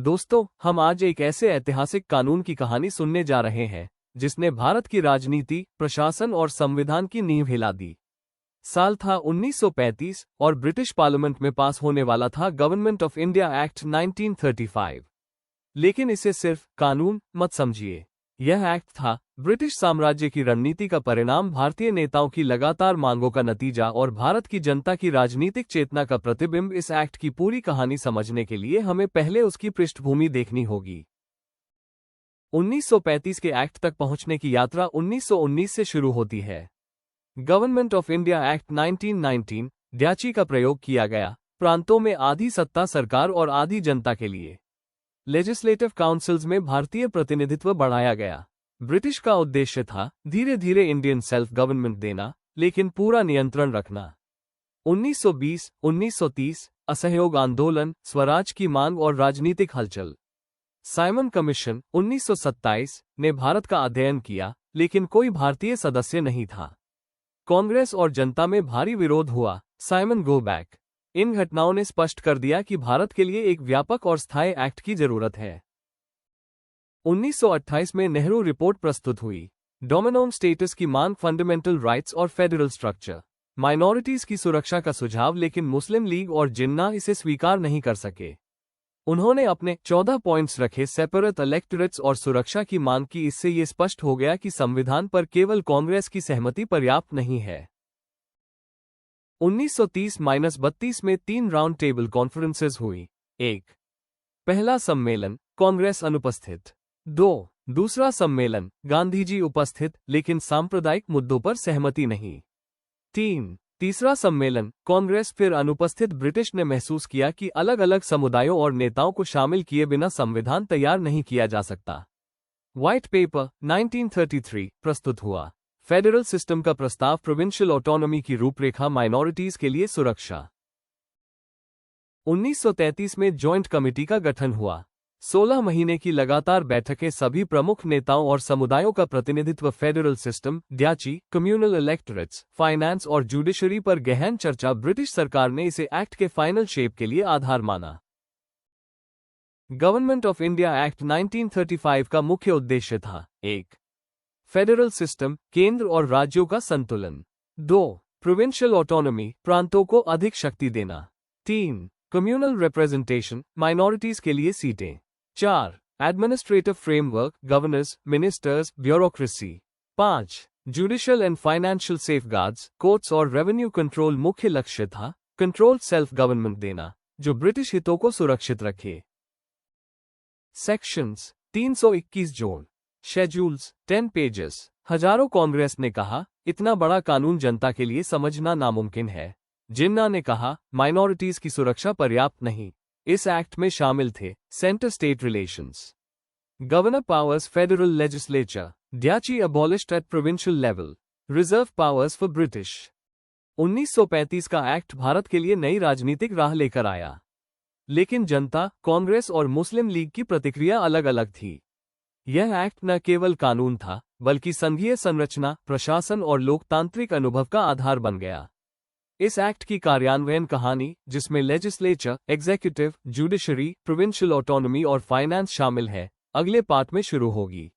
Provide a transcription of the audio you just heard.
दोस्तों, हम आज एक ऐसे ऐतिहासिक कानून की कहानी सुनने जा रहे हैं जिसने भारत की राजनीति, प्रशासन और संविधान की नींव हिला दी। साल था 1935 और ब्रिटिश पार्लियामेंट में पास होने वाला था गवर्नमेंट ऑफ इंडिया एक्ट 1935। लेकिन इसे सिर्फ कानून मत समझिए। यह एक्ट था ब्रिटिश साम्राज्य की रणनीति का परिणाम, भारतीय नेताओं की लगातार मांगों का नतीजा और भारत की जनता की राजनीतिक चेतना का प्रतिबिंब। इस एक्ट की पूरी कहानी समझने के लिए हमें पहले उसकी पृष्ठभूमि देखनी होगी। 1935 के एक्ट तक पहुंचने की यात्रा 1919 से शुरू होती है। गवर्नमेंट ऑफ इंडिया एक्ट 1919 ड्याची का प्रयोग किया गया। प्रांतों में आधी सत्ता सरकार और आधी जनता के लिए। लेजिस्लेटिव काउंसिल्स में भारतीय प्रतिनिधित्व बढ़ाया गया। ब्रिटिश का उद्देश्य था धीरे धीरे इंडियन सेल्फ गवर्नमेंट देना, लेकिन पूरा नियंत्रण रखना। 1920-1930 असहयोग आंदोलन, स्वराज की मांग और राजनीतिक हलचल। साइमन कमीशन 1927 ने भारत का अध्ययन किया, लेकिन कोई भारतीय सदस्य नहीं था। कांग्रेस और जनता में भारी विरोध हुआ। Simon go back. इन घटनाओं ने स्पष्ट कर दिया कि भारत के लिए एक व्यापक और स्थायी एक्ट की जरूरत है। 1928 में नेहरू रिपोर्ट प्रस्तुत हुई। डोमिनियन स्टेटस की मांग, फंडामेंटल राइट्स और फेडरल स्ट्रक्चर, माइनॉरिटीज की सुरक्षा का सुझाव, लेकिन मुस्लिम लीग और जिन्ना इसे स्वीकार नहीं कर सके। उन्होंने अपने 14 पॉइंट्स रखे, सेपरेट इलेक्टोरेट्स और सुरक्षा की मांग की। इससे ये स्पष्ट हो गया कि संविधान पर केवल कांग्रेस की सहमति पर्याप्त नहीं है। 1930-32 में 3 राउंड टेबल कॉन्फ्रेंसेस हुई। 1. पहला सम्मेलन, कांग्रेस अनुपस्थित। 2. दूसरा सम्मेलन, गांधीजी उपस्थित, लेकिन सांप्रदायिक मुद्दों पर सहमति नहीं। 3. तीसरा सम्मेलन, कांग्रेस फिर अनुपस्थित। ब्रिटिश ने महसूस किया कि अलग अलग समुदायों और नेताओं को शामिल किए बिना संविधान तैयार नहीं किया जा सकता। व्हाइट पेपर 1933 प्रस्तुत हुआ। फेडरल सिस्टम का प्रस्ताव, प्रोविंशियल ऑटोनॉमी की रूपरेखा, माइनॉरिटीज के लिए सुरक्षा। 1933 में जॉइंट कमेटी का गठन हुआ। 16 महीने की लगातार बैठकें, सभी प्रमुख नेताओं और समुदायों का प्रतिनिधित्व, federal system, dyarchy, communal electorates, finance और जुडिशरी पर गहन चर्चा। ब्रिटिश सरकार ने इसे एक्ट के फाइनल शेप के लिए आधार माना। गवर्नमेंट ऑफ इंडिया एक्ट 1935 का मुख्य उद्देश्य था: 1. फेडरल सिस्टम, केंद्र और राज्यों का संतुलन। 2. प्रोविंशियल ऑटोनॉमी, प्रांतों को अधिक शक्ति देना। 3. कम्युनल रिप्रेजेंटेशन, माइनॉरिटीज के लिए सीटें। 4. Administrative framework, governors, ministers, bureaucracy. 5. Judicial and financial safeguards, courts और रेवेन्यू कंट्रोल। मुख्य लक्ष्य था कंट्रोल सेल्फ गवर्नमेंट देना, जो ब्रिटिश हितों को सुरक्षित रखे। सेक्शंस 321 जोड़। Schedules 10 pages. हजारों। कांग्रेस ने कहा, इतना बड़ा कानून जनता के लिए समझना नामुमकिन है। जिन्ना ने कहा, माइनॉरिटीज की सुरक्षा पर्याप्त नहीं। इस एक्ट में शामिल थे centre state relations, governor powers, federal legislature, dyarchy abolished at provincial level, reserve powers for British. 1935 का एक्ट भारत के लिए नई राजनीतिक राह लेकर आया, लेकिन जनता, कांग्रेस और मुस्लिम लीग की प्रतिक्रिया अलग अलग थी। यह एक्ट न केवल कानून था, बल्कि संघीय संरचना, प्रशासन और लोकतांत्रिक अनुभव का आधार बन गया। इस एक्ट की कार्यान्वयन कहानी, जिसमें legislature, executive, judiciary, provincial autonomy और फाइनेंस शामिल है, अगले पार्ट में शुरू होगी।